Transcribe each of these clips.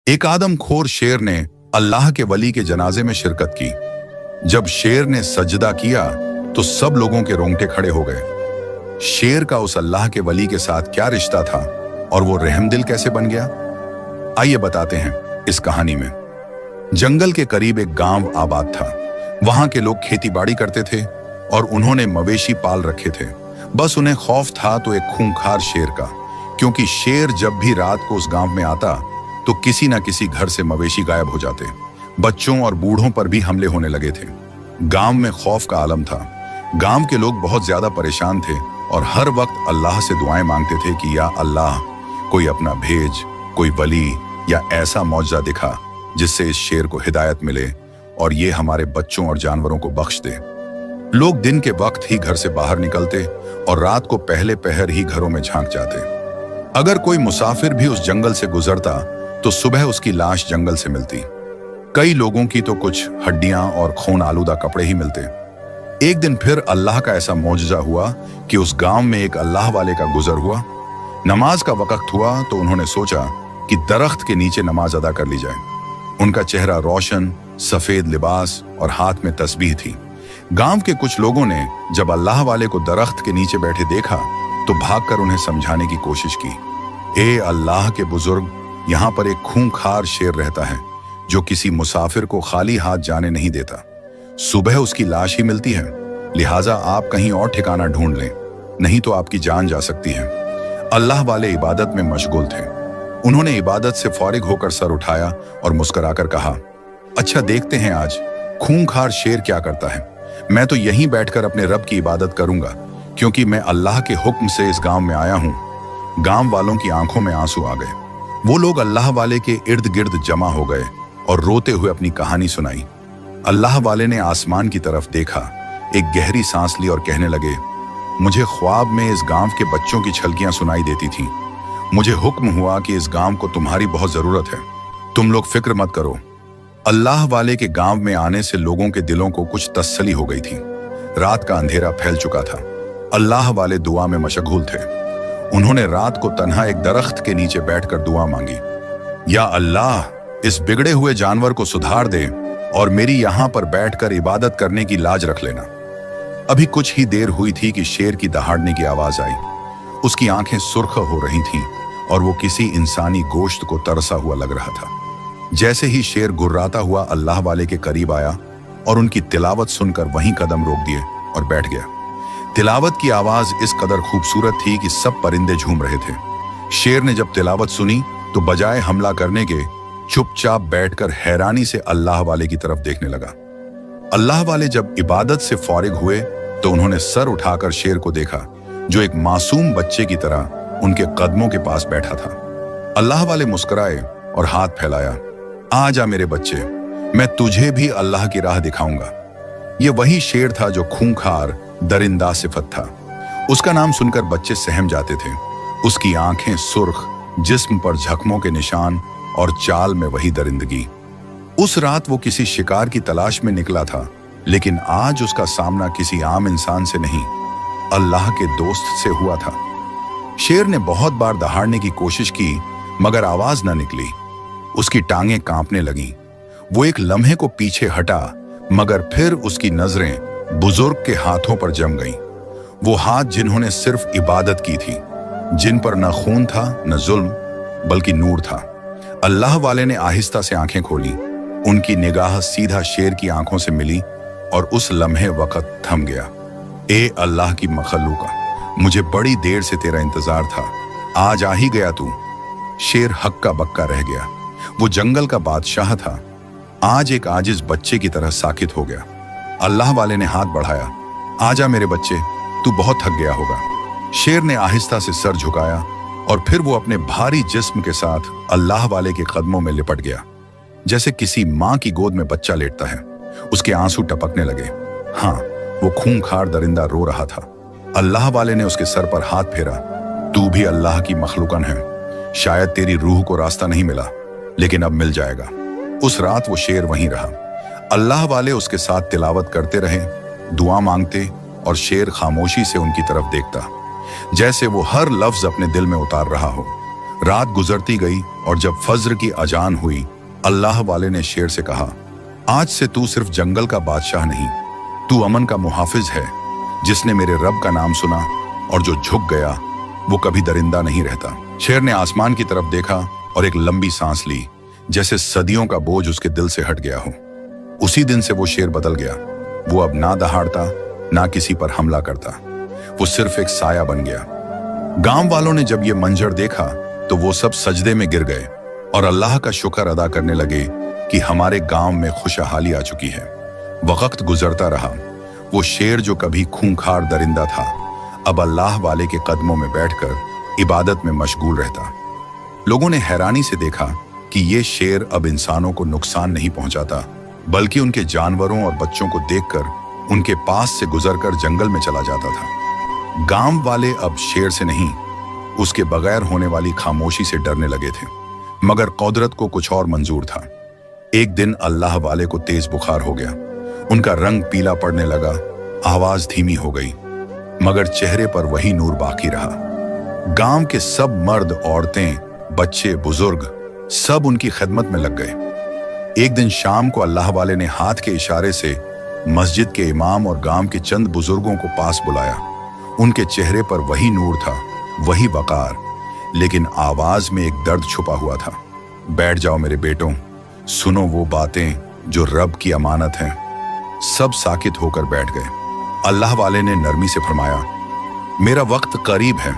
एक आदमखोर शेर ने अल्लाह के वली के जनाजे में शिरकत की। जब शेर ने सजदा किया तो सब लोगों के रोंगटे खड़े हो गए। शेर का उस अल्लाह के वली के साथ क्या रिश्ता था और वो रहमदिल कैसे बन गया? आइए बताते हैं इस कहानी में। जंगल के करीब एक गांव आबाद था। वहां के लोग खेती बाड़ी करते थे और उन्होंने मवेशी पाल रखे थे। बस उन्हें खौफ था तो एक खूंखार शेर का, क्योंकि शेर जब भी रात को उस गांव में आता तो किसी न किसी घर से मवेशी गायब हो जाते। बच्चों और बूढ़ों पर भी हमले होने लगे थे। गांव में खौफ का आलम था। गांव के लोग बहुत ज्यादा परेशान थे और हर वक्त अल्लाह से दुआएं मांगते थे कि या अल्लाह, कोई अपना भेज, कोई वली या ऐसा मौजज़ा दिखा जिससे इस शेर को हिदायत मिले और ये हमारे बच्चों और जानवरों को बख्श दे। लोग दिन के वक्त ही घर से बाहर निकलते और रात को पहले पहर ही घरों में झांक जाते। अगर कोई मुसाफिर भी उस जंगल से गुजरता तो सुबह उसकी लाश जंगल से मिलती। कई लोगों की तो कुछ हड्डियां और खून आलूदा कपड़े ही मिलते। एक दिन फिर अल्लाह का ऐसा मौजज़ा हुआ कि उस गांव में एक अल्लाह वाले का गुजर हुआ। नमाज का वक्त हुआ तो उन्होंने सोचा कि दरख्त के नीचे नमाज अदा कर ली जाए। उनका चेहरा रोशन, सफेद लिबास और हाथ में तस्बीह थी। गांव के कुछ लोगों ने जब अल्लाह वाले को दरख्त के नीचे बैठे देखा तो भागकर उन्हें समझाने की कोशिश की। ए अल्लाह के बुजुर्ग, यहाँ पर एक खूंखार शेर रहता है जो किसी मुसाफिर को खाली हाथ जाने नहीं देता। सुबह उसकी लाश ही मिलती है, लिहाजा आप कहीं और ठिकाना ढूंढ लें, नहीं तो आपकी जान जा सकती है। अल्लाह वाले इबादत में मशगूल थे। उन्होंने इबादत से फारिग होकर सर उठाया और मुस्कुराकर कहा, अच्छा देखते हैं आज खूंखार शेर क्या करता है। मैं तो यहीं बैठकर अपने रब की इबादत करूंगा, क्योंकि मैं अल्लाह के हुक्म से इस गांव में आया हूं। गांव वालों की आंखों में आंसू आ गए। वो लोग अल्लाह वाले के इर्द गिर्द जमा हो गए और रोते हुए अपनी कहानी सुनाई। अल्लाह वाले ने आसमान की तरफ देखा, एक गहरी सांस ली और कहने लगे, मुझे ख्वाब में इस गांव के बच्चों की छलकियां सुनाई देती थीं। मुझे हुक्म हुआ कि इस गांव को तुम्हारी बहुत जरूरत है। तुम लोग फिक्र मत करो। अल्लाह वाले के गांव में आने से लोगों के दिलों को कुछ तसल्ली हो गई थी। रात का अंधेरा फैल चुका था। अल्लाह वाले दुआ में मशगूल थे। उन्होंने रात को तन्हा एक दरख्त के नीचे बैठकर दुआ मांगी, या अल्लाह, इस बिगड़े हुए जानवर को सुधार दे और मेरी यहां पर बैठकर इबादत करने की लाज रख लेना। अभी कुछ ही देर हुई थी कि शेर की दहाड़ने की आवाज आई। उसकी आंखें सुर्ख हो रही थीं और वो किसी इंसानी गोश्त को तरसा हुआ लग रहा था। जैसे ही शेर गुर्राता हुआ अल्लाह वाले के करीब आया और उनकी तिलावत सुनकर वहीं कदम रोक दिए और बैठ गया। तिलावत की आवाज इस कदर खूबसूरत थी कि सब परिंदे झूम रहे थे। शेर ने जब तिलावत सुनी तो बजाय हमला करने के चुपचाप बैठकर हैरानी से अल्लाह वाले की तरफ देखने लगा। अल्लाह वाले जब इबादत से फारिग हुए तो उन्होंने सर उठाकर शेर को देखा, जो एक मासूम बच्चे की तरह उनके कदमों के पास बैठा था। अल्लाह वाले मुस्कुराए और हाथ फैलाया, आ जा मेरे बच्चे, मैं तुझे भी अल्लाह की राह दिखाऊंगा। ये वही शेर था जो खूंखार दरिंदा सिफत था। उसका नाम सुनकर बच्चे सहम जाते थे। उसकी आंखें सुर्ख, जिस्म पर जख्मों के निशान और चाल में वही दरिंदगी। उस रात वो किसी शिकार की तलाश में निकला था, लेकिन आज उसका सामना किसी आम इंसान से नहीं, अल्लाह के दोस्त से हुआ था। शेर ने बहुत बार दहाड़ने की कोशिश की, मगर आवाज न निकली। उसकी टांगें कांपने लगीं। वो एक लम्हे को पीछे हटा, मगर फिर उसकी नजरें बुजुर्ग के हाथों पर जम गईं। वो हाथ जिन्होंने सिर्फ इबादत की थी, जिन पर न खून था न जुल्म, बल्कि नूर था। अल्लाह वाले ने आहिस्ता से आंखें खोली। उनकी निगाह सीधा शेर की आंखों से मिली और उस लम्हे वक्त थम गया। ए अल्लाह की मखलूका, मुझे बड़ी देर से तेरा इंतजार था, आज आ ही गया तू। शेर हक्का बक्का रह गया। वो जंगल का बादशाह था, आज एक आजिज बच्चे की तरह साकित हो गया। अल्लाह वाले ने हाथ बढ़ाया, आजा मेरे बच्चे, तू बहुत थक गया होगा। शेर ने आहिस्ता से सर झुकाया और फिर वो अपने भारी जिस्म के साथ अल्लाह वाले के कदमों में लिपट गया। जैसे किसी माँ की गोद में बच्चा लेटता है। उसके आंसू टपकने लगे। हाँ, वो खूंखार दरिंदा रो रहा था। अल्लाह वाले ने उसके सर पर हाथ फेरा, तू भी अल्लाह की मखलूकन है। शायद तेरी रूह को रास्ता नहीं मिला, लेकिन अब मिल जाएगा। उस रात वो शेर वहीं रहा। अल्लाह वाले उसके साथ तिलावत करते रहे, दुआ मांगते, और शेर खामोशी से उनकी तरफ देखता, जैसे वो हर लफ्ज अपने दिल में उतार रहा हो। रात गुजरती गई और जब फज्र की अजान हुई, अल्लाह वाले ने शेर से कहा, आज से तू सिर्फ जंगल का बादशाह नहीं, तू अमन का मुहाफिज है। जिसने मेरे रब का नाम सुना और जो झुक गया वो कभी दरिंदा नहीं रहता। शेर ने आसमान की तरफ देखा और एक लंबी सांस ली, जैसे सदियों का बोझ उसके दिल से हट गया हो। उसी दिन से वो शेर बदल गया। वो अब ना दहाड़ता, ना किसी पर हमला करता, वो सिर्फ एक साया बन गया। गांव वालों ने जब ये मंजर देखा तो वो सब सजदे में गिर गए और अल्लाह का शुक्र अदा करने लगे कि हमारे गांव में खुशहाली आ चुकी है। वक्त गुजरता रहा। वो शेर जो कभी खूंखार दरिंदा था, अब अल्लाह वाले के कदमों में बैठकर इबादत में मशगूल रहता। लोगों ने हैरानी से देखा कि ये शेर अब इंसानों को नुकसान नहीं पहुंचाता, बल्कि उनके जानवरों और बच्चों को देखकर उनके पास से गुजरकर जंगल में चला जाता था। गांव वाले अब शेर से नहीं, उसके बगैर होने वाली खामोशी से डरने लगे थे। मगर कुदरत को कुछ और मंजूर था। एक दिन अल्लाह वाले को तेज बुखार हो गया। उनका रंग पीला पड़ने लगा, आवाज धीमी हो गई, मगर चेहरे पर वही नूर बाकी रहा। गांव के सब मर्द, औरतें, बच्चे, बुजुर्ग सब उनकी खिदमत में लग गए। एक दिन शाम को अल्लाह वाले ने हाथ के इशारे से मस्जिद के इमाम और गांव के चंद बुजुर्गों को पास बुलाया। उनके चेहरे पर वही नूर था, वही वकार, लेकिन आवाज में एक दर्द छुपा हुआ था। बैठ जाओ मेरे बेटों, सुनो वो बातें जो रब की अमानत हैं। सब साकित होकर बैठ गए। अल्लाह वाले ने नरमी से फरमाया, मेरा वक्त करीब है।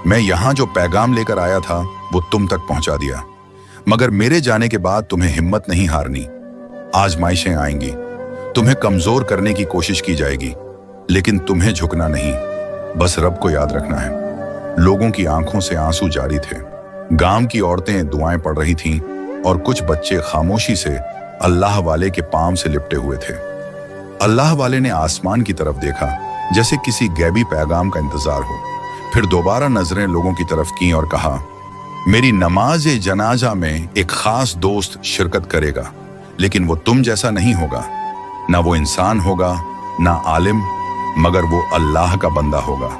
मैं यहां जो पैगाम लेकर आया था वो तुम तक पहुंचा दिया, मगर मेरे जाने के बाद तुम्हें हिम्मत नहीं हारनी। आजमाइशें आएंगी, तुम्हें कमजोर करने की कोशिश की जाएगी, लेकिन तुम्हें झुकना नहीं, बस रब को याद रखना है। लोगों की आंखों से आंसू जारी थे। गांव की औरतें दुआएं पढ़ रही थीं और कुछ बच्चे खामोशी से अल्लाह वाले के पांव से लिपटे हुए थे। अल्लाह वाले ने आसमान की तरफ देखा, जैसे किसी गैबी पैगाम का इंतजार हो। फिर दोबारा नजरें लोगों की तरफ की और कहा, मेरी नमाज जनाजा में एक खास दोस्त शिरकत करेगा, लेकिन वो तुम जैसा नहीं होगा। ना वो इंसान होगा, ना आलिम, मगर वो अल्लाह का बंदा होगा।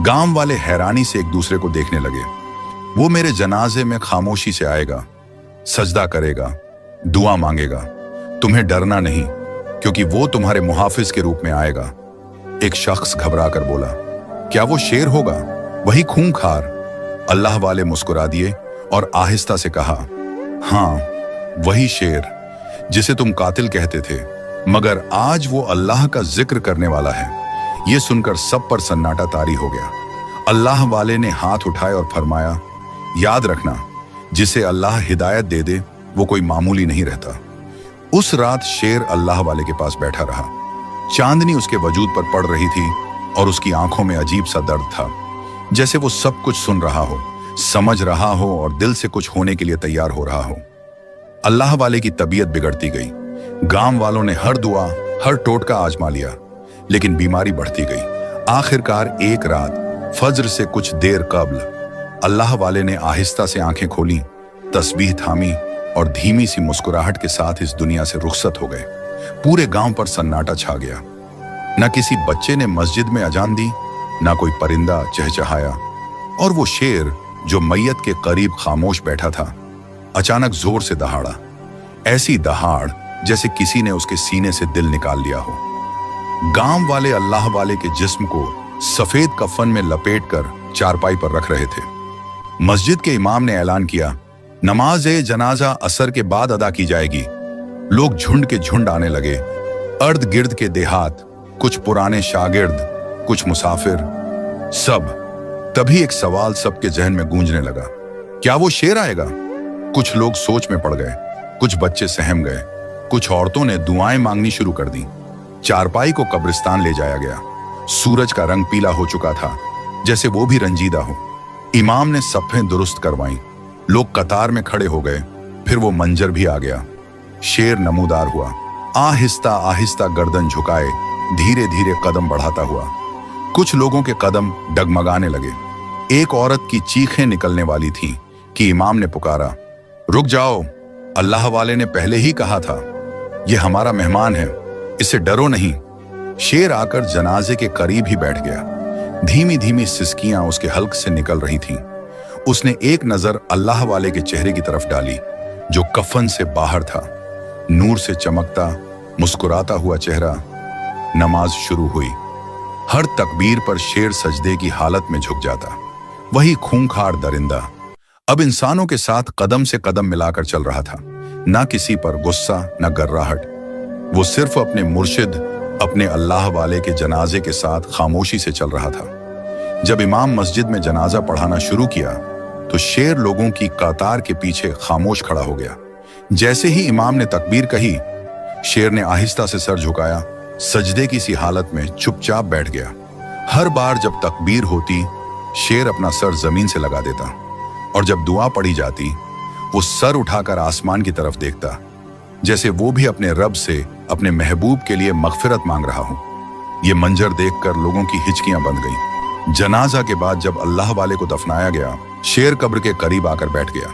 गांव वाले हैरानी से एक दूसरे को देखने लगे। वो मेरे जनाजे में खामोशी से आएगा, सजदा करेगा, दुआ मांगेगा। तुम्हें डरना नहीं, क्योंकि वो तुम्हारे मुहाफिज के रूप में आएगा। एक शख्स घबरा कर बोला, क्या वो शेर होगा, वही खूंखार? अल्लाह वाले मुस्कुरा दिए और आहिस्ता से कहा, हाँ, वही शेर जिसे तुम कातिल कहते थे, मगर आज वो अल्लाह का जिक्र करने वाला है। ये सुनकर सब पर सन्नाटा तारी हो गया। अल्लाह वाले ने हाथ उठाए और फरमाया, याद रखना, जिसे अल्लाह हिदायत दे दे वो कोई मामूली नहीं रहता। उस रात शेर अल्लाह वाले के पास बैठा रहा। चांदनी उसके वजूद पर पड़ रही थी और उसकी आंखों में अजीब सा दर्द था, जैसे वो सब कुछ सुन रहा हो, समझ रहा हो और दिल से कुछ होने के लिए तैयार हो रहा हो। अल्लाह वाले की तबीयत बिगड़ती गई। गांव वालों ने हर दुआ, हर टोटका आजमा लिया, लेकिन बीमारी बढ़ती गई। आखिरकार एक रात फज्र से कुछ देर कब्ल अल्लाह वाले ने आहिस्ता से आंखें खोली, तस्बीह थामी और धीमी सी मुस्कुराहट के साथ इस दुनिया से रुखसत हो गए। पूरे गांव पर सन्नाटा छा गया। न किसी बच्चे ने मस्जिद में अजान दी, ना कोई परिंदा चहचहाया, और वो शेर जो मैयत के करीब खामोश बैठा था, अचानक जोर से दहाड़ा। ऐसी दहाड़ जैसे किसी ने उसके सीने से दिल निकाल लिया हो। गांव वाले अल्लाह वाले के जिस्म को सफेद कफन में लपेटकर चारपाई पर रख रहे थे। मस्जिद के इमाम ने ऐलान किया, नमाज जनाजा असर के बाद अदा की जाएगी। लोग झुंड के झुंड आने लगे। अर्द गिर्द के देहात, कुछ पुराने शागिर्द, कुछ मुसाफिर, सब। तभी एक सवाल सबके जहन में गूंजने लगा, क्या वो शेर आएगा? कुछ लोग सोच में पड़ गए, कुछ बच्चे सहम गए, कुछ औरतों ने दुआएं मांगनी शुरू कर दी। चारपाई को कब्रिस्तान ले जाया गया। सूरज का रंग पीला हो चुका था, जैसे वो भी रंजीदा हो। इमाम ने सफ़ें दुरुस्त करवाईं। लोग कतार में खड़े हो गए। फिर वो मंजर भी आ गया। शेर नमूदार हुआ, आहिस्ता आहिस्ता गर्दन झुकाए, धीरे धीरे कदम बढ़ाता हुआ। कुछ लोगों के कदम डगमगाने लगे। एक औरत की चीखें निकलने वाली थी कि इमाम ने पुकारा, रुक जाओ, अल्लाह वाले ने पहले ही कहा था, ये हमारा मेहमान है, इससे डरो नहीं। शेर आकर जनाजे के करीब ही बैठ गया। धीमी धीमी सिसकियां उसके हल्क से निकल रही थीं। उसने एक नजर अल्लाह वाले के चेहरे की तरफ डाली, जो कफन से बाहर था। नूर से चमकता, मुस्कुराता हुआ चेहरा। नमाज शुरू हुई। हर तकबीर पर शेर सजदे की हालत में झुक जाता। वही खूंखार दरिंदा अब इंसानों के साथ कदम से कदम मिलाकर चल रहा था। ना किसी पर गुस्सा, न गर्राहट। वो सिर्फ अपने मुर्शिद, अपने अल्लाह वाले के जनाजे के साथ खामोशी से चल रहा था। जब इमाम मस्जिद में जनाजा पढ़ाना शुरू किया तो शेर लोगों की कतार के पीछे खामोश खड़ा हो गया। जैसे ही इमाम ने तकबीर कही, शेर ने आहिस्ता से सर झुकाया, सजदे की सी हालत में चुपचाप बैठ गया। हर बार जब तकबीर होती, शेर अपना सर जमीन से लगा देता, और जब दुआ पढ़ी जाती, वो सर उठाकर आसमान की तरफ देखता, जैसे वो भी अपने रब से, अपने महबूब के लिए मगफिरत मांग रहा हो। ये मंजर देखकर लोगों की हिचकियां बंध गईं। जनाजा के बाद जब अल्लाह वाले को दफनाया गया, शेर कब्र के करीब आकर बैठ गया।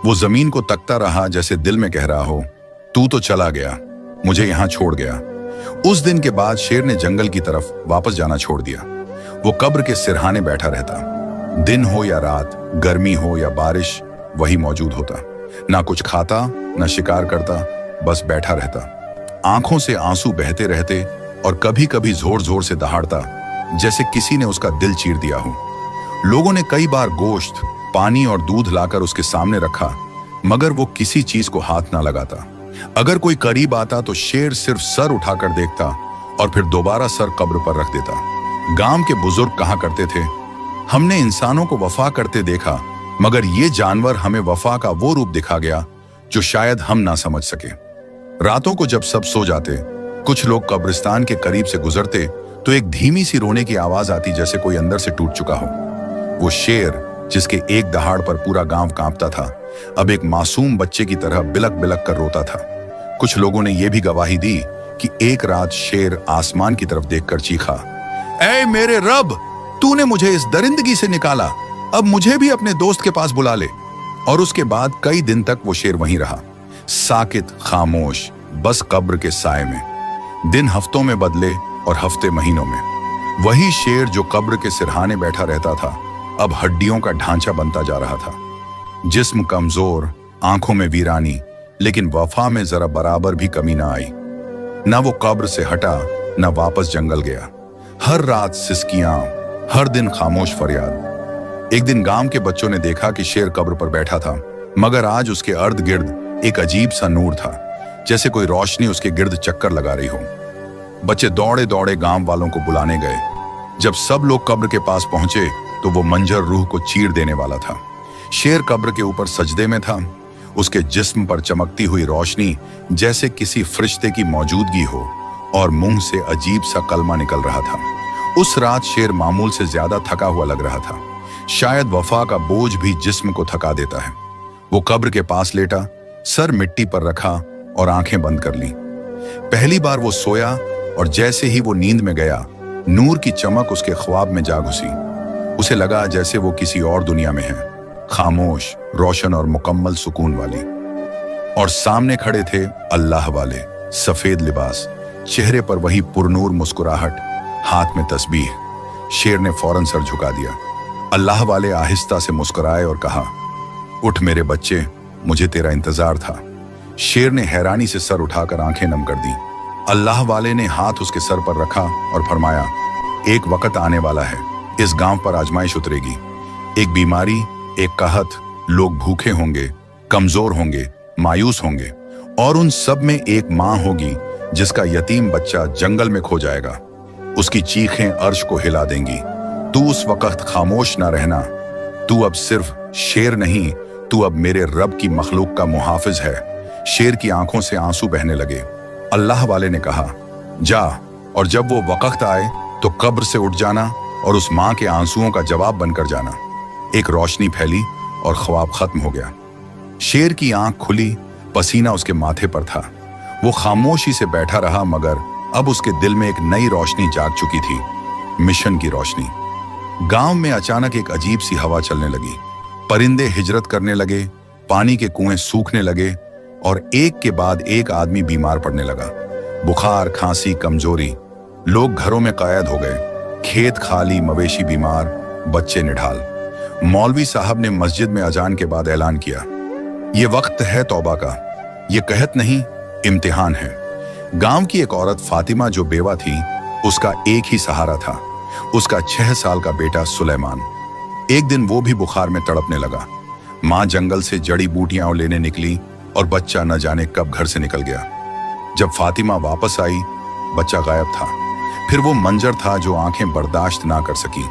वो जमीन को तकता रहा, जैसे दिल में कह रहा हो, तू तो चला गया, मुझे यहां छोड़ गया। उस दिन के बाद शेर ने जंगल की तरफ वापस जाना छोड़ दिया। वो कब्र के सिरहाने बैठा रहता। दिन हो या रात, गर्मी हो या बारिश, वही मौजूद होता। ना कुछ खाता, ना शिकार करता, बस बैठा रहता। आंखों से आंसू बहते रहते और कभी कभी जोर जोर से दहाड़ता, जैसे किसी ने उसका दिल चीर दिया हो। लोगों ने कई बार गोश्त, पानी और दूध लाकर उसके सामने रखा, मगर वो किसी चीज को हाथ ना लगाता। अगर कोई करीब आता तो शेर सिर्फ सर उठाकर देखता और फिर दोबारा सर कब्र पर रख देता। गांव के बुजुर्ग कहा करते थे, हमने इंसानों को वफा करते देखा, मगर ये जानवर हमें वफा का वो रूप दिखा गया जो शायद हम ना समझ सके। रातों को जब सब सो जाते, कुछ लोग कब्रिस्तान के करीब से गुजरते तो एक धीमी सी रोने की आवाज आती, जैसे कोई अंदर से टूट चुका हो। वो शेर, जिसके एक दहाड़ पर पूरा गांव कांपता था, अब एक मासूम बच्चे की तरह बिलक बिलक कर रोता था। कुछ लोगों ने यह भी गवाही दी कि एक रात शेर आसमान की तरफ देखकर चीखा, ऐ मेरे रब, तूने मुझे इस दरिंदगी से निकाला, अब मुझे भी अपने दोस्त के पास बुला ले। और उसके बाद कई दिन तक वो शेर वहीं रहा, साकित, खामोश, बस कब्र के साए में। दिन हफ्तों में बदले और हफ्ते महीनों में। वही शेर जो कब्र के सिरहाने बैठा रहता था, अब हड्डियों का ढांचा बनता जा रहा था। जिस्म कमजोर, आंखों में वीरानी, लेकिन वफा में जरा बराबर भी कमी ना आई। ना वो कब्र से हटा, ना वापस जंगल गया। हर रात सिसकियां, हर दिन खामोश फरियाद। एक दिन गांव के बच्चों ने देखा कि शेर कब्र पर बैठा था, मगर आज उसके अर्द गिर्द एक अजीब सा नूर था, जैसे कोई रोशनी उसके गिर्द चक्कर लगा रही हो। बच्चे दौड़े दौड़े गांव वालों को बुलाने गए। जब सब लोग कब्र के पास पहुंचे तो वो मंजर रूह को चीर देने वाला था। शेर कब्र के ऊपर सजदे में था, उसके जिस्म पर चमकती हुई रोशनी जैसे किसी फरिश्ते की मौजूदगी हो, और मुंह से अजीब सा कलमा निकल रहा था। उस रात शेर मामूल से ज्यादा थका हुआ लग रहा था। शायद वफा का बोझ भी जिस्म को थका देता है। वो कब्र के पास लेटा, सर मिट्टी पर रखा और आंखें बंद कर ली। पहली बार वो सोया और जैसे ही वो नींद में गया, नूर की चमक उसके ख्वाब में जा घुसी। उसे लगा जैसे वो किसी और दुनिया में है, खामोश, रोशन और मुकम्मल सुकून वाली। और सामने खड़े थे अल्लाह वाले, सफेद लिबास, चेहरे पर वही पुरनूर मुस्कुराहट, हाथ में तस्बीह। शेर ने फौरन सर झुका दिया। अल्लाह वाले आहिस्ता से मुस्कुराए और कहा, उठ मेरे बच्चे, मुझे तेरा इंतजार था। शेर ने हैरानी से सर उठाकर आंखें नम कर दी। अल्लाह वाले ने हाथ उसके सर पर रखा और फरमाया, एक वक्त आने वाला है, इस गांव पर आजमाइश उतरेगी। एक बीमारी, एक कहत, लोग भूखे होंगे, कमजोर होंगे, मायूस होंगे, और उन सब में एक मां होगी जिसका यतीम बच्चा जंगल में खो जाएगा। उसकी चीखें अर्श को हिला देंगी। तू उस वक्त खामोश ना रहना। तू अब सिर्फ शेर नहीं, तू अब मेरे रब की मखलूक का मुहाफिज है। शेर की आंखों से आंसू बहने लगे। अल्लाह वाले ने कहा, जा, और जब वो वक्त आए तो कब्र से उठ जाना और उस मां के आंसुओं का जवाब बनकर जाना। एक रोशनी फैली और ख्वाब खत्म हो गया। शेर की आंख खुली, पसीना उसके माथे पर था। वो खामोशी से बैठा रहा, मगर अब उसके दिल में एक नई रोशनी जाग चुकी थी, मिशन की रोशनी। गांव में अचानक एक अजीब सी हवा चलने लगी। परिंदे हिजरत करने लगे, पानी के कुएं सूखने लगे, और एक के बाद एक आदमी बीमार पड़ने लगा। बुखार, खांसी, कमजोरी। लोग घरों में कैद हो गए। खेत खाली, मवेशी बीमार, बच्चे निढाल। मौलवी साहब ने मस्जिद में अजान के बाद ऐलान किया, ये वक्त है तौबा का, ये कहत नहीं इम्तिहान है। गांव की एक औरत फातिमा जो बेवा थी, उसका एक ही सहारा था, उसका 6 साल का बेटा सुलेमान। एक दिन वो भी बुखार में तड़पने लगा। माँ जंगल से जड़ी बूटियां लेने निकली और बच्चा न जाने कब घर से निकल गया। जब फातिमा वापस आई, बच्चा गायब था। फिर वो मंजर था जो आंखें बर्दाश्त ना कर सकी।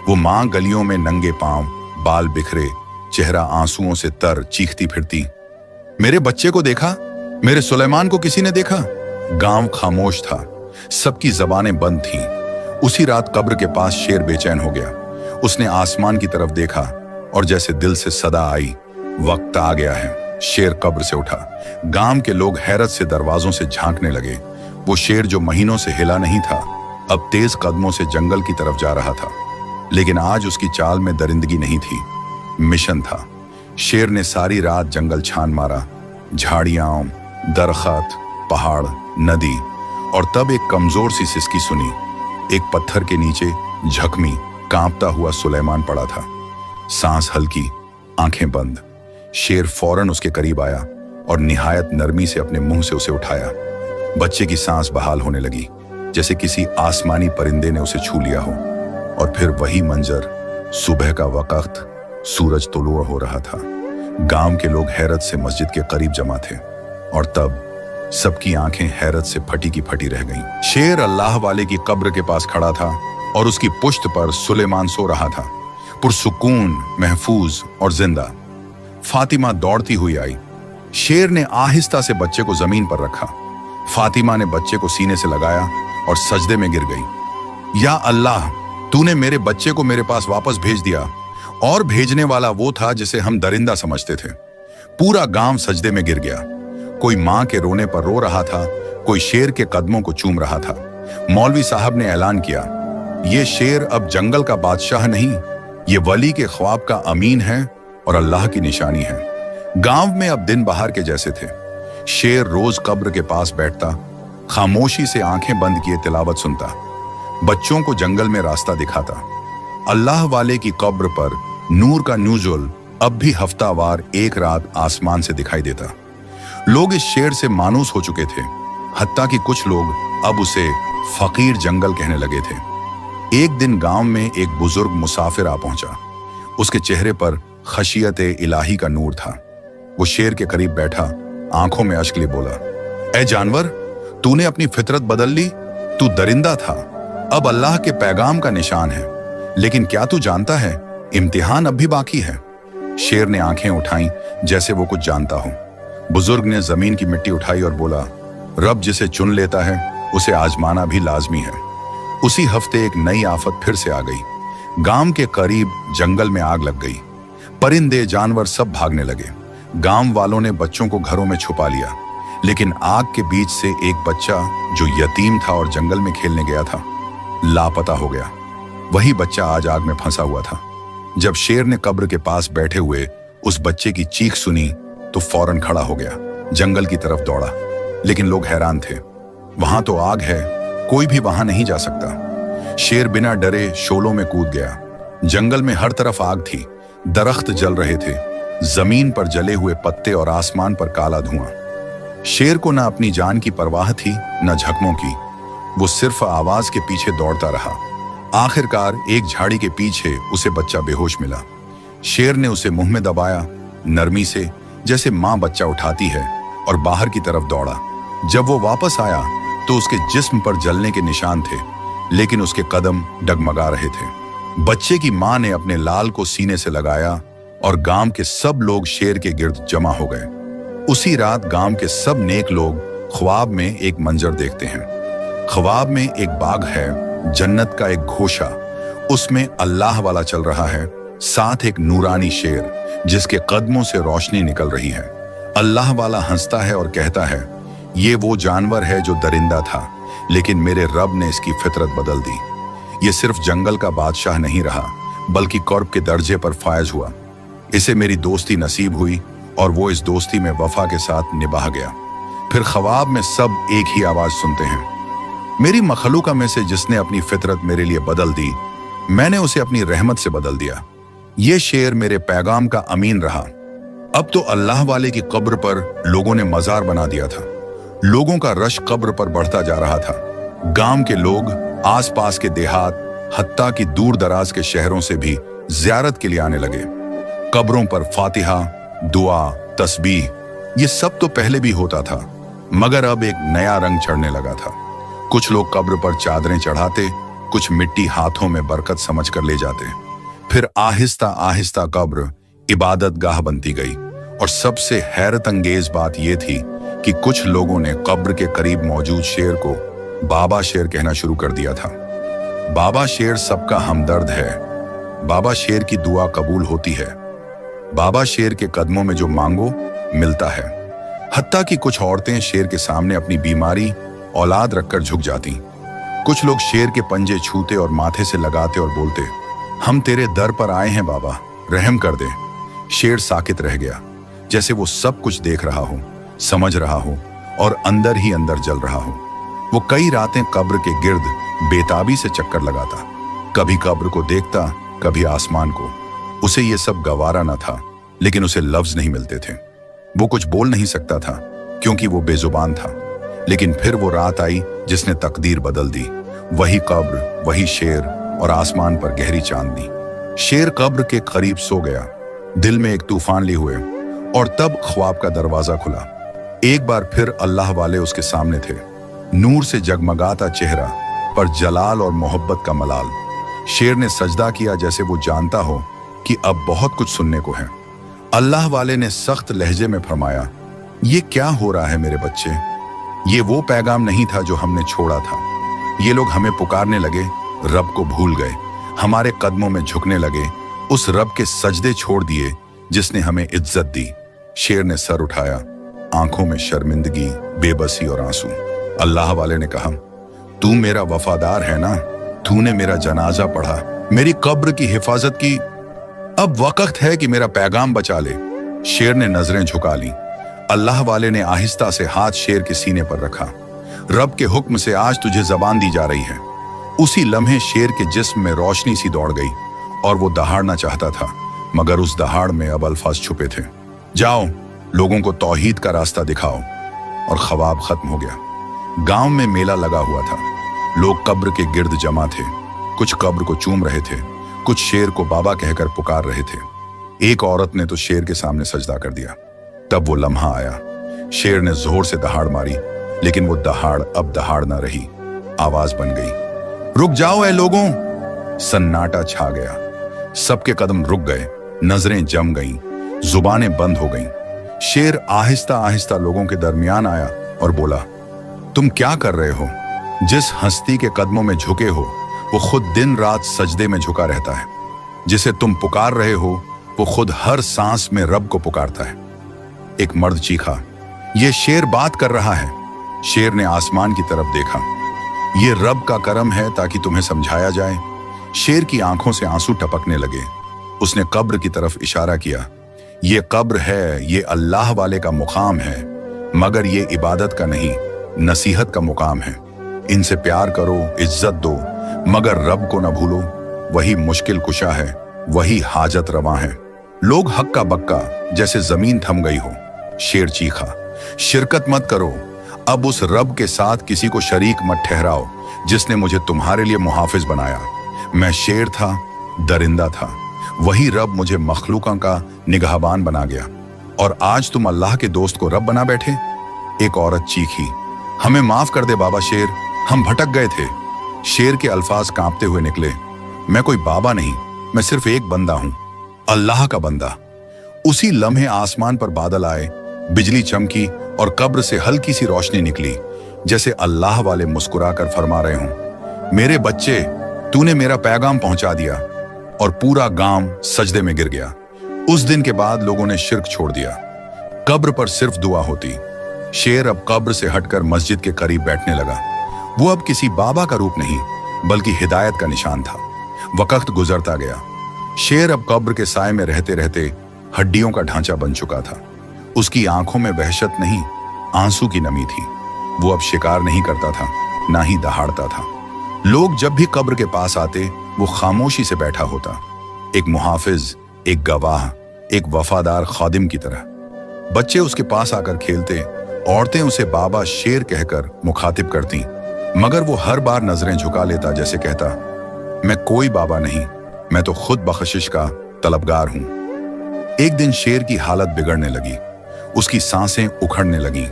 वो माँ गलियों में नंगे पांव, बाल बिखरे, चेहरा आंसुओं से तर, चीखती फिरती, मेरे बच्चे को देखा, मेरे सुलेमान को किसी ने देखा? गांव खामोश था, सबकी जबानें बंद थीं। उसी रात कब्र के पास शेर बेचैन हो गया। उसने आसमान की तरफ देखा और जैसे दिल से सदा आई, वक्त आ गया है। शेर कब्र से उठा। गांव के लोग हैरत से दरवाजों से झांकने लगे। वो शेर जो महीनों से हिला नहीं था, अब तेज कदमों से जंगल की तरफ जा रहा था। लेकिन आज उसकी चाल में दरिंदगी नहीं थी, मिशन था। शेर ने सारी रात जंगल छान मारा, झाड़ियां, दरख्त, पहाड़, नदी, और तब एक कमजोर सी सिसकी सुनी। एक पत्थर के नीचे झकमी, कांपता हुआ सुलेमान पड़ा था, सांस हल्की, आंखें बंद। शेर फौरन उसके करीब आया और निहायत नरमी से अपने मुंह से उसे उठाया। बच्चे की सांस बहाल होने लगी, जैसे किसी आसमानी परिंदे ने उसे छू लिया हो। और फिर वही मंजर, सुबह का वक्त, सूरज तुलुआ हो रहा था। गांव के लोग हैरत से मस्जिद के करीब जमा थे और तब सबकी आंखें हैरत से फटी की फटी रह गईं। शेर अल्लाह वाले की कब्र के पास खड़ा था और उसकी पुश्त पर सुलेमान सो रहा था, पुरसुकून, महफूज और जिंदा। फातिमा दौड़ती हुई आई। शेर ने आहिस्ता से बच्चे को जमीन पर रखा। फातिमा ने बच्चे को सीने से लगाया और सजदे में गिर गई। या अल्लाह, तूने मेरे बच्चे को मेरे पास वापस भेज दिया। और भेजने वाला वो था जिसे हम दरिंदा समझते थे। पूरा गांव सजदे में गिर गया। कोई मां के रोने पर रो रहा था, कोई शेर के कदमों को चूम रहा था। मौलवी साहब ने ऐलान किया, ये शेर अब जंगल का बादशाह नहीं, ये वली के ख्वाब का अमीन है और अल्लाह की निशानी है। गांव में अब दिन बहार के जैसे थे। शेर रोज कब्र के पास बैठता, खामोशी से आंखें बंद किए तिलावत सुनता, बच्चों को जंगल में रास्ता दिखाता। अल्लाह वाले की कब्र पर नूर का नुज़ुल अब भी हफ्तावार एक रात आसमान से दिखाई देता। लोग इस शेर से मानूस हो चुके थे, हत्ता कि कुछ लोग अब उसे फकीर जंगल कहने लगे थे। एक दिन गांव में एक बुजुर्ग मुसाफिर आ पहुंचा। उसके चेहरे पर खशियत इलाही का नूर था। वो शेर के करीब बैठा, आंखों में अश्क लिए बोला, ए जानवर, तूने अपनी फितरत बदल ली। तू दरिंदा था, अब अल्लाह के पैगाम का निशान है। लेकिन क्या तू जानता है, इम्तिहान अब भी बाकी है। शेर ने आंखें उठाई जैसे वो कुछ जानता हो। बुजुर्ग ने जमीन की मिट्टी उठाई और बोला, रब जिसे चुन लेता है उसे आजमाना भी लाजमी है। उसी हफ्ते एक नई आफत फिर से आ गई। गांव के करीब जंगल में आग लग गई। परिंदे, जानवर सब भागने लगे। गांव वालों ने बच्चों को घरों में छुपा लिया, लेकिन आग के बीच से एक बच्चा जो यतीम था और जंगल में खेलने गया था, लापता हो गया। वही बच्चा आज आग में फंसा हुआ था। जब शेर ने कब्र के पास बैठे हुए उस बच्चे की चीख सुनी तो फौरन खड़ा हो गया, जंगल की तरफ दौड़ा। लेकिन लोग हैरान थे, वहां तो आग है, कोई भी वहां नहीं जा सकता। शेर बिना डरे शोलों में कूद गया। जंगल में हर तरफ आग थी, दरख्त जल रहे थे, जमीन पर जले हुए पत्ते और आसमान पर काला धुआं। शेर को न अपनी जान की परवाह थी, न झकमों की। वो सिर्फ आवाज के पीछे दौड़ता रहा। आखिरकार एक झाड़ी के पीछे उसे बच्चा बेहोश मिला। शेर ने उसे मुंह में दबाया, नरमी से, जैसे मां बच्चा उठाती है, और बाहर की तरफ दौड़ा। जब वो वापस आया तो उसके जिस्म पर जलने के निशान थे, लेकिन उसके कदम डगमगा रहे थे। बच्चे की मां ने अपने लाल को सीने से लगाया और गांव के सब लोग शेर के गिर्द जमा हो गए। उसी रात गांव के सब नेक लोग ख्वाब में एक मंजर देखते हैं। ख्वाब में एक बाग है, जन्नत का एक घोषा, उसमें अल्लाह वाला चल रहा है, साथ एक नूरानी शेर जिसके कदमों से रोशनी निकल रही है। अल्लाह वाला हंसता है और कहता है, ये वो जानवर है जो दरिंदा था, लेकिन मेरे रब ने इसकी फितरत बदल दी। ये सिर्फ जंगल का बादशाह नहीं रहा, बल्कि कर्ब के दर्जे पर फायज हुआ। इसे मेरी दोस्ती नसीब हुई और वो इस दोस्ती में वफा के साथ निभा गया। फिर ख्वाब में सब एक ही आवाज सुनते हैं, मेरी मखलूका में से जिसने अपनी फितरत मेरे लिए बदल दी, मैंने उसे अपनी रहमत से बदल दिया। ये शेर मेरे पैगाम का अमीन रहा। अब तो अल्लाह वाले की कब्र पर लोगों ने मजार बना दिया था। लोगों का रश कब्र पर बढ़ता जा रहा था। गांव के लोग, आसपास के देहात, हत्ता कि दूर दराज के शहरों से भी जियारत के लिए आने लगे। कब्रों पर फातिहा, दुआ, तस्बीह, ये सब तो पहले भी होता था, मगर अब एक नया रंग चढ़ने लगा था। कुछ लोग कब्र पर चादरें चढ़ाते, कुछ मिट्टी हाथों में बरकत समझ कर ले जाते। फिर आहिस्ता आहिस्ता कब्र इबादत गाह बनती गई। और सबसे हैरत अंगेज बात यह थी कि कुछ लोगों ने कब्र के करीब मौजूद शेर को बाबा शेर कहना शुरू कर दिया था। बाबा शेर सबका हमदर्द है, बाबा शेर की दुआ कबूल होती है, बाबा शेर के कदमों में जो मांगो मिलता है। हत्ता कि कुछ औरतें शेर के सामने अपनी बीमारी औलाद रखकर झुक जाती। कुछ लोग शेर के पंजे छूते और माथे से लगाते और बोलते, हम तेरे दर पर आए हैं बाबा, रहम कर दे। शेर साकित रह गया, जैसे वो सब कुछ देख रहा हो, समझ रहा हो और अंदर ही अंदर जल रहा हो। वो कई रातें कब्र के गिर्द बेताबी से चक्कर लगाता, कभी कब्र को देखता, कभी आसमान को। उसे ये सब गवारा न था, लेकिन उसे लफ्ज नहीं मिलते थे। वो कुछ बोल नहीं सकता था क्योंकि वो बेजुबान था। लेकिन फिर वो रात आई जिसने तकदीर बदल दी। वही कब्र, वही शेर और आसमान पर गहरी चांदनी। शेर कब्र के करीब सो गया, दिल में एक तूफान लिए हुए, और तब ख्वाब का दरवाजा खुला। एक बार फिर अल्लाह वाले उसके सामने थे, नूर से जगमगाता चेहरा पर जलाल और मोहब्बत का मलाल। शेर ने सजदा किया जैसे वो जानता हो कि अब बहुत कुछ सुनने को है। अल्लाह वाले ने सख्त लहजे में फरमाया, ये क्या हो रहा है मेरे बच्चे? ये वो पैगाम नहीं था जो हमने छोड़ा था। ये लोग हमें पुकारने लगे, रब को भूल गए, हमारे कदमों में झुकने लगे, उस रब के सजदे छोड़ दिए जिसने हमें इज्जत दी। शेर ने सर उठाया, आंखों में शर्मिंदगी, बेबसी और आंसू। अल्लाह वाले ने कहा, तू मेरा वफादार है ना? तूने मेरा जनाजा पढ़ा, मेरी कब्र की हिफाजत की, अब वक्त है कि मेरा पैगाम बचा ले। शेर ने नजरें झुका ली। अल्लाह वाले ने आहिस्ता से हाथ शेर के सीने पर रखा। रब के हुक्म से आज तुझे जबान दी जा रही है। उसी लम्हे शेर के जिस्म में रोशनी सी दौड़ गई और वो दहाड़ना चाहता था, मगर उस दहाड़ में अब अल्फाज छुपे थे। जाओ, लोगों को तौहीद का रास्ता दिखाओ। और ख्वाब खत्म हो गया। गांव में मेला लगा हुआ था। लोग कब्र के गिर्द जमा थे, कुछ कब्र को चूम रहे थे, कुछ शेर को बाबा कहकर पुकार रहे थे। एक औरत ने तो शेर के सामने सजदा कर दिया। तब वो लम्हा आया, शेर ने जोर से दहाड़ मारी, लेकिन वो दहाड़ अब दहाड़ ना रही, आवाज बन गई, रुक जाओ ऐ लोगों। सन्नाटा छा गया, सबके कदम रुक गए, नजरें जम गईं, जुबानें बंद हो गईं। शेर आहिस्ता आहिस्ता लोगों के दरमियान आया और बोला, तुम क्या कर रहे हो? जिस हस्ती के कदमों में झुके हो वो खुद दिन रात सजदे में झुका रहता है। जिसे तुम पुकार रहे हो वो खुद हर सांस में रब को पुकारता है। एक मर्द चीखा, ये शेर बात कर रहा है। शेर ने आसमान की तरफ देखा, ये रब का करम है ताकि तुम्हें समझाया जाए। शेर की आंखों से आंसू टपकने लगे। उसने कब्र की तरफ इशारा किया, ये कब्र है, ये अल्लाह वाले का मुकाम है, मगर ये इबादत का नहीं, नसीहत का मुकाम है। इनसे प्यार करो, इज्जत दो, मगर रब को न भूलो। वही मुश्किल कुशा है, वही हाजत रवा है। लोग हक्का बक्का जैसे जमीन थम गई हो। शेर चीखा, शिरकत मत करो, अब उस रब के साथ किसी को शरीक मत ठहराओ जिसने मुझे तुम्हारे लिए मुहाफिज बनाया। मैं शेर था, दरिंदा था, वही रब मुझे मखलूकों का निगहबान बना गया, और आज तुम अल्लाह के दोस्त को रब बना बैठे। एक औरत चीखी, हमें माफ कर दे बाबा शेर, हम भटक गए थे। शेर के अल्फाज कांपते हुए निकले, मैं कोई बाबा नहीं, मैं सिर्फ एक बंदा हूं, अल्लाह का बंदा। उसी लम्हे आसमान पर बादल आए, बिजली चमकी और कब्र से हल्की सी रोशनी निकली, जैसे अल्लाह वाले मुस्कुराकर फरमा रहे हों, मेरे बच्चे, तूने मेरा पैगाम पहुंचा दिया। और पूरा गांव सजदे में गिर गया। उस दिन के बाद लोगों ने शिर्क छोड़ दिया। कब्र पर सिर्फ दुआ होती। शेर अब कब्र से हटकर मस्जिद के करीब बैठने लगा। वो अब किसी बाबा का रूप नहीं, बल्कि हिदायत का निशान था। वक्त गुजरता गया। शेर अब कब्र के साए में रहते रहते हड्डियों का ढांचा बन चुका था। उसकी आंखों में वहशत नहीं, आंसू की नमी थी। वो अब शिकार नहीं करता था, ना ही दहाड़ता था। लोग जब भी कब्र के पास आते वो खामोशी से बैठा होता। एक मुहाफिज एक गवाह, एक वफादार खादिम की तरह। बच्चे उसके पास आकर खेलते, औरतें उसे बाबा शेर कहकर मुखातिब करती, मगर वो हर बार नजरें झुका लेता, जैसे कहता, मैं कोई बाबा नहीं, मैं तो खुद बख्शिश का तलबगार हूं। एक दिन शेर की हालत बिगड़ने लगी, उसकी सांसें उखड़ने लगीं।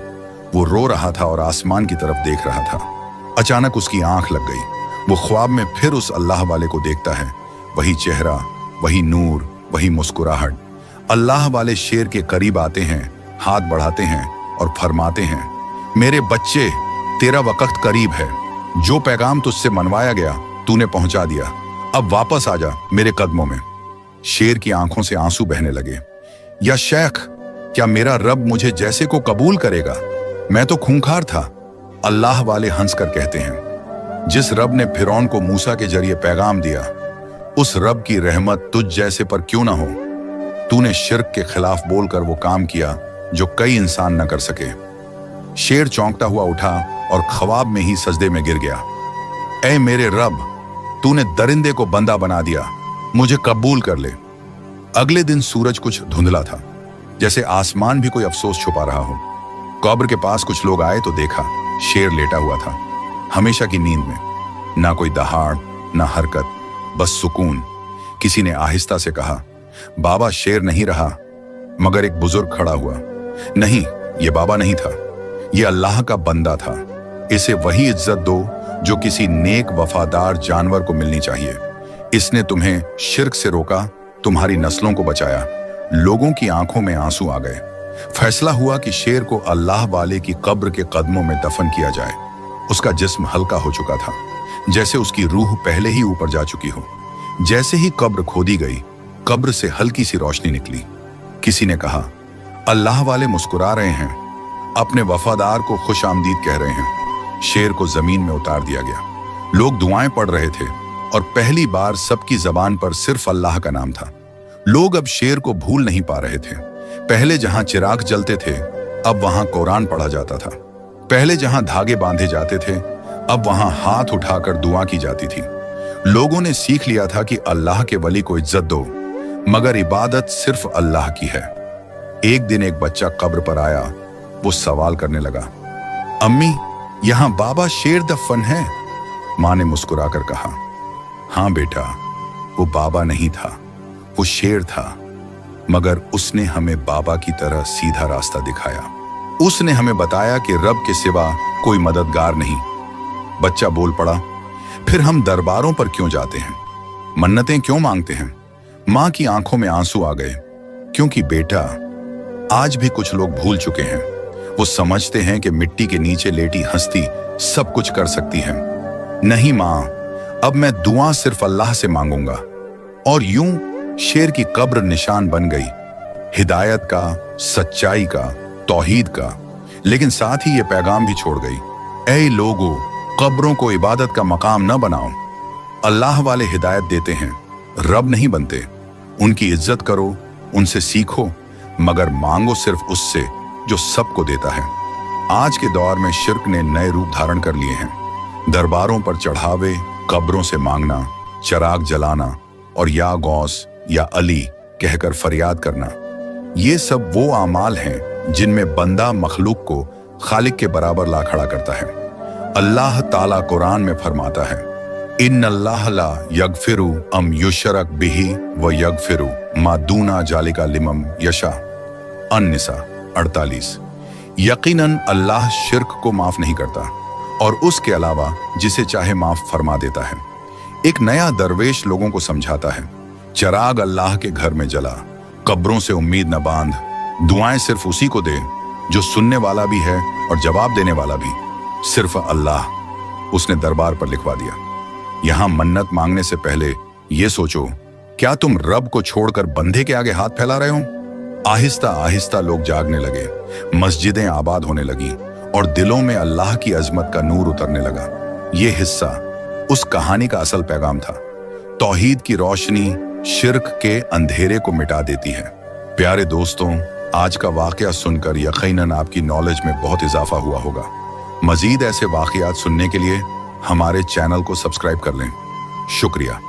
वो रो रहा था और आसमान की तरफ देख रहा था। अचानक उसकी आंख लग गई। वो ख्वाब में फिर उस अल्लाह वाले को देखता है। वही चेहरा, वही नूर, वही मुस्कुराहट। अल्लाह वाले शेर के करीब आते हैं, हाथ बढ़ाते हैं और फरमाते हैं, मेरे बच्चे, तेरा वक्त करीब है। जो पैगाम तुझसे मनवाया गया तूने पहुंचा दिया, अब वापस आ जा मेरे कदमों में। शेर की आंखों से आंसू बहने लगे। या शेख, क्या मेरा रब मुझे जैसे को कबूल करेगा? मैं तो खूंखार था। अल्लाह वाले हंसकर कहते हैं, जिस रब ने फिरौन को मूसा के जरिए पैगाम दिया, उस रब की रहमत तुझ जैसे पर क्यों ना हो। तूने शिर्क के खिलाफ बोलकर वो काम किया जो कई इंसान न कर सके। शेर चौंकता हुआ उठा और ख्वाब में ही सजदे में गिर गया। ऐ मेरे रब, तूने दरिंदे को बंदा बना दिया, मुझे कबूल कर ले। अगले दिन सूरज कुछ धुंधला था, जैसे आसमान भी कोई अफसोस छुपा रहा हो। कब्र के पास कुछ लोग आए तो देखा शेर लेटा हुआ था, हमेशा की नींद में। ना कोई दहाड़, ना हरकत, बस सुकून। किसी ने आहिस्ता से कहा, बाबा शेर नहीं रहा। मगर एक बुजुर्ग खड़ा हुआ, नहीं, ये बाबा नहीं था, ये अल्लाह का बंदा था। इसे वही इज्जत दो जो किसी नेक वफादार जानवर को मिलनी चाहिए। इसने तुम्हें शिर्क से रोका, तुम्हारी नस्लों को बचाया। लोगों की आंखों में आंसू आ गए। फैसला हुआ कि शेर को अल्लाह वाले की कब्र के कदमों में दफन किया जाए। उसका जिस्म हल्का हो चुका था, जैसे उसकी रूह पहले ही ऊपर जा चुकी हो। जैसे ही कब्र खोदी गई, कब्र से हल्की सी रोशनी निकली। किसी ने कहा, अल्लाह वाले मुस्कुरा रहे हैं, अपने वफादार को खुश आमदीद कह रहे हैं। शेर को जमीन में उतार दिया गया। लोग दुआएं पढ़ रहे थे और पहली बार सबकी जबान पर सिर्फ अल्लाह का नाम था। लोग अब शेर को भूल नहीं पा रहे थे। पहले जहां चिराग जलते थे, अब वहां कुरान पढ़ा जाता था। पहले जहां धागे बांधे जाते थे, अब वहां हाथ उठाकर दुआ की जाती थी। लोगों ने सीख लिया था कि अल्लाह के वली को इज्जत दो, मगर इबादत सिर्फ अल्लाह की है। एक दिन एक बच्चा कब्र पर आया। वो सवाल करने लगा, अम्मी, यहां बाबा शेर दफन है? मां ने मुस्कुराकर कहा, हां बेटा, वो बाबा नहीं था, वो शेर था, मगर उसने हमें बाबा की तरह सीधा रास्ता दिखाया। उसने हमें बताया कि रब के सिवा कोई मददगार नहीं। बच्चा बोल पड़ा, फिर हम दरबारों पर क्यों जाते हैं, मन्नतें क्यों मांगते हैं? मां की आंखों में आंसू आ गए, क्योंकि बेटा, आज भी कुछ लोग भूल चुके हैं। वो समझते हैं कि मिट्टी के नीचे लेटी हस्ती सब कुछ कर सकती है। नहीं मां, अब मैं दुआ सिर्फ अल्लाह से मांगूंगा। और यूं शेर की कब्र निशान बन गई, हिदायत का, सच्चाई का, तौहीद का। लेकिन साथ ही ये पैगाम भी छोड़ गई, ऐ लोगों, कब्रों को इबादत का मकाम न बनाओ। अल्लाह वाले हिदायत देते हैं, रब नहीं बनते। उनकी इज्जत करो, उनसे सीखो, मगर मांगो सिर्फ उससे जो सबको देता है। आज के दौर में शिर्क ने नए रूप धारण कर लिए हैं। दरबारों पर चढ़ावे, कब्रों से मांगना, चिराग जलाना और या गौस या अली कहकर फरियाद करना, ये सब वो आमाल हैं जिनमें बंदा मखलूक को खालिक के बराबर ला खड़ा करता है। अल्लाह ताला कुरान में फरमाता है, इन्नल्लाह ला यगफिरु अम युशरक बिही व यगफिरु मा दूना जालिका लिमन यशा। अन-निसा 48। यकीनन अल्लाह शिर्क को माफ नहीं करता और उसके अलावा जिसे चाहे माफ फरमा देता है। एक नया दरवेश लोगों को समझाता है, चिराग अल्लाह के घर में जला, कब्रों से उम्मीद न बांध, दुआएं सिर्फ उसी को दे जो सुनने वाला भी है और जवाब देने वाला भी, सिर्फ अल्लाह। उसने दरबार पर लिखवा दिया। यहां मन्नत मांगने से पहले यह सोचो, क्या तुम रब को छोड़कर बंधे के आगे हाथ फैला रहे हो? आहिस्ता आहिस्ता लोग जागने लगे, मस्जिदें आबाद होने लगी और दिलों में अल्लाह की अजमत का नूर उतरने लगा। यह हिस्सा उस कहानी का असल पैगाम था। तौहीद की रोशनी शिर्क के अंधेरे को मिटा देती है। प्यारे दोस्तों, आज का वाकया सुनकर यकीनन आपकी नॉलेज में बहुत इजाफा हुआ होगा। मजीद ऐसे वाकयात सुनने के लिए हमारे चैनल को सब्सक्राइब कर लें। शुक्रिया।